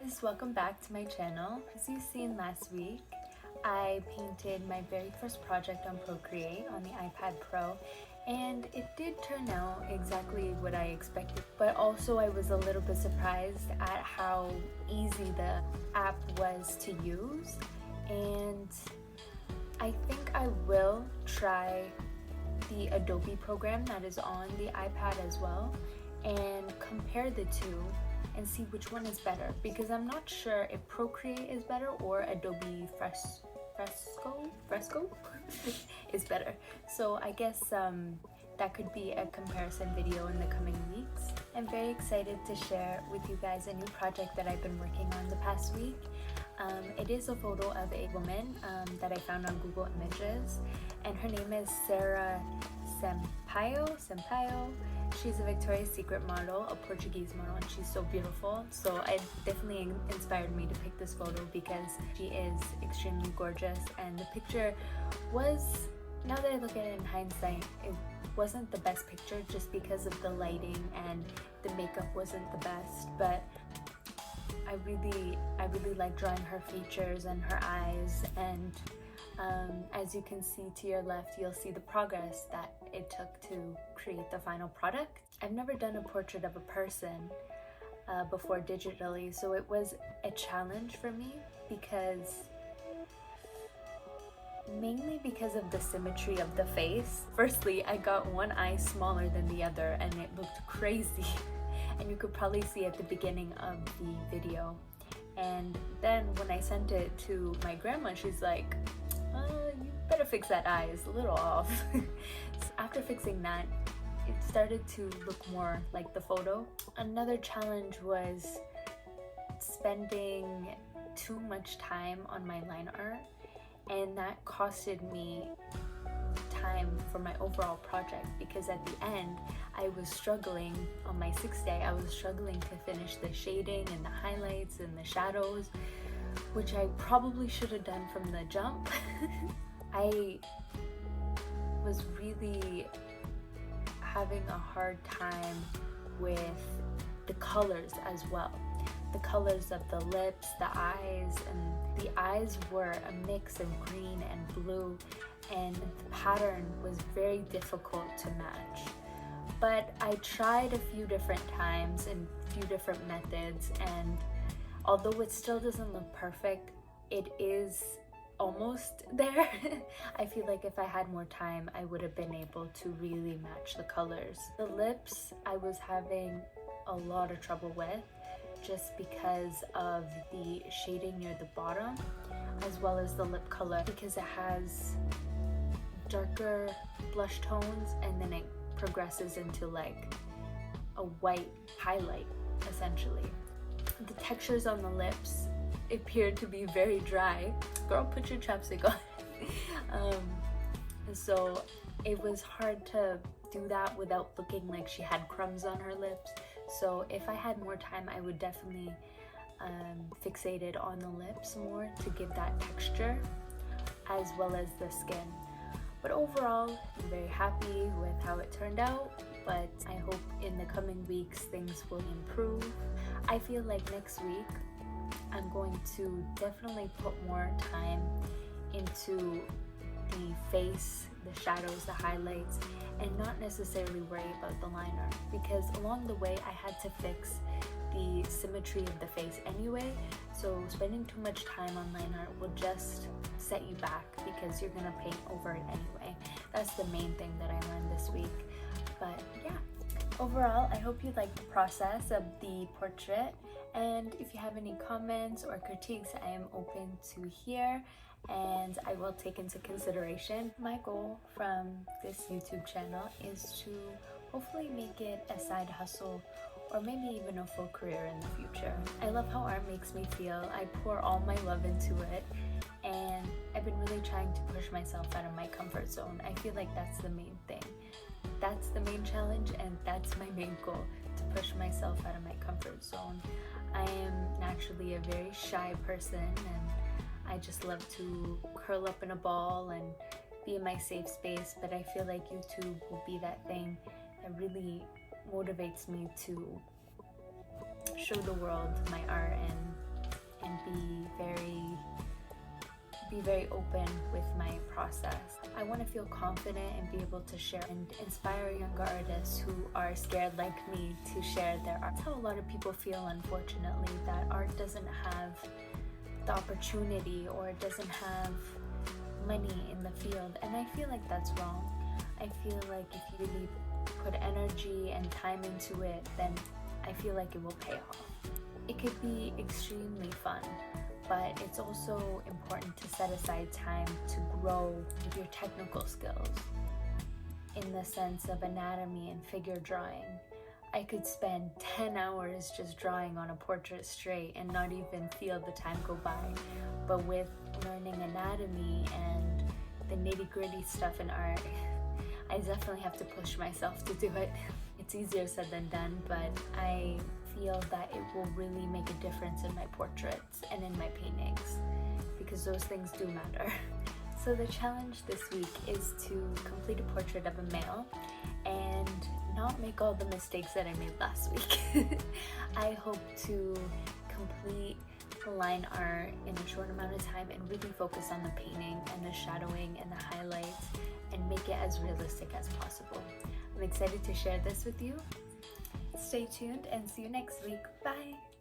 guys, welcome back to my channel. As you've seen last week, I painted my very first project on Procreate on the iPad Pro, and it did turn out exactly what I expected, but also I was a little bit surprised at how easy the app was to use. And I think I will try the Adobe program that is on the iPad as well and compare the two and see which one is better, because I'm not sure if Procreate is better or Adobe Fresco is better. So I guess that could be a comparison video in the coming weeks. I'm very excited to share with you guys a new project that I've been working on the past week. It is a photo of a woman that I found on Google Images, and her name is Sara Sampaio. She's a Victoria's Secret model, a Portuguese model, and she's so beautiful. So it definitely inspired me to pick this photo because she is extremely gorgeous, and the picture was, now that I look at it in hindsight, it wasn't the best picture just because of the lighting and the makeup wasn't the best, but I really like drawing her features and her eyes, and as you can see to your left, you'll see the progress that it took to create the final product. I've never done a portrait of a person before digitally, so it was a challenge for me mainly because of the symmetry of the face. Firstly, I got one eye smaller than the other and it looked crazy. And you could probably see at the beginning of the video. And then when I sent it to my grandma, she's like, you better fix that eye, it's a little off. So after fixing that, it started to look more like the photo. Another challenge was spending too much time on my line art, and that costed me time for my overall project, because at the end I was struggling. On my 6th day, I was struggling to finish the shading and the highlights and the shadows, which I probably should have done from the jump. I was really having a hard time with the colors as well. The colors of the lips, the eyes, and the eyes were a mix of green and blue, and the pattern was very difficult to match. But I tried a few different times and a few different methods, and although it still doesn't look perfect, it is almost there. I feel like if I had more time, I would have been able to really match the colors. The lips, I was having a lot of trouble with, just because of the shading near the bottom, as well as the lip color, because it has darker blush tones and then it progresses into like a white highlight essentially. The textures on the lips appeared to be very dry. Girl, put your chapstick on. So it was hard to do that without looking like she had crumbs on her lips. So if I had more time, I would definitely fixate it on the lips more to give that texture, as well as the skin. But overall, I'm very happy with how it turned out, but I hope in the coming weeks things will improve. I feel like next week I'm going to definitely put more time into the face, the shadows, the highlights, and not necessarily worry about the line art, because along the way I had to fix the symmetry of the face anyway, so spending too much time on line art will just set you back because you're gonna paint over it anyway. That's the main thing that I learned this week. But yeah, overall, I hope you liked the process of the portrait, and if you have any comments or critiques, I am open to hear and I will take into consideration. My goal from this YouTube channel is to hopefully make it a side hustle, or maybe even a full career in the future. I love how art makes me feel. I pour all my love into it, and I've been really trying to push myself out of my comfort zone. I feel like that's the main thing. That's the main challenge, and that's my main goal, to push myself out of my comfort zone. I am naturally a very shy person, and I just love to curl up in a ball and be in my safe space, but I feel like YouTube will be that thing that really motivates me to show the world my art and be very open with my process. I want to feel confident and be able to share and inspire younger artists who are scared like me to share their art. That's how a lot of people feel, unfortunately, that art doesn't have the opportunity or it doesn't have money in the field, and I feel like that's wrong. I feel like if you really put energy and time into it, then I feel like it will pay off. It could be extremely fun, but it's also important to set aside time to grow your technical skills in the sense of anatomy and figure drawing. I could spend 10 hours just drawing on a portrait straight and not even feel the time go by. But with learning anatomy and the nitty-gritty stuff in art, I definitely have to push myself to do it. It's easier said than done, but I feel that it will really make a difference in my portraits and in my paintings, because those things do matter. So the challenge this week is to complete a portrait of a male and not make all the mistakes that I made last week. I hope to complete the line art in a short amount of time and really focus on the painting and the shadowing and the highlights and make it as realistic as possible. I'm excited to share this with you. Stay tuned and see you next week. Bye!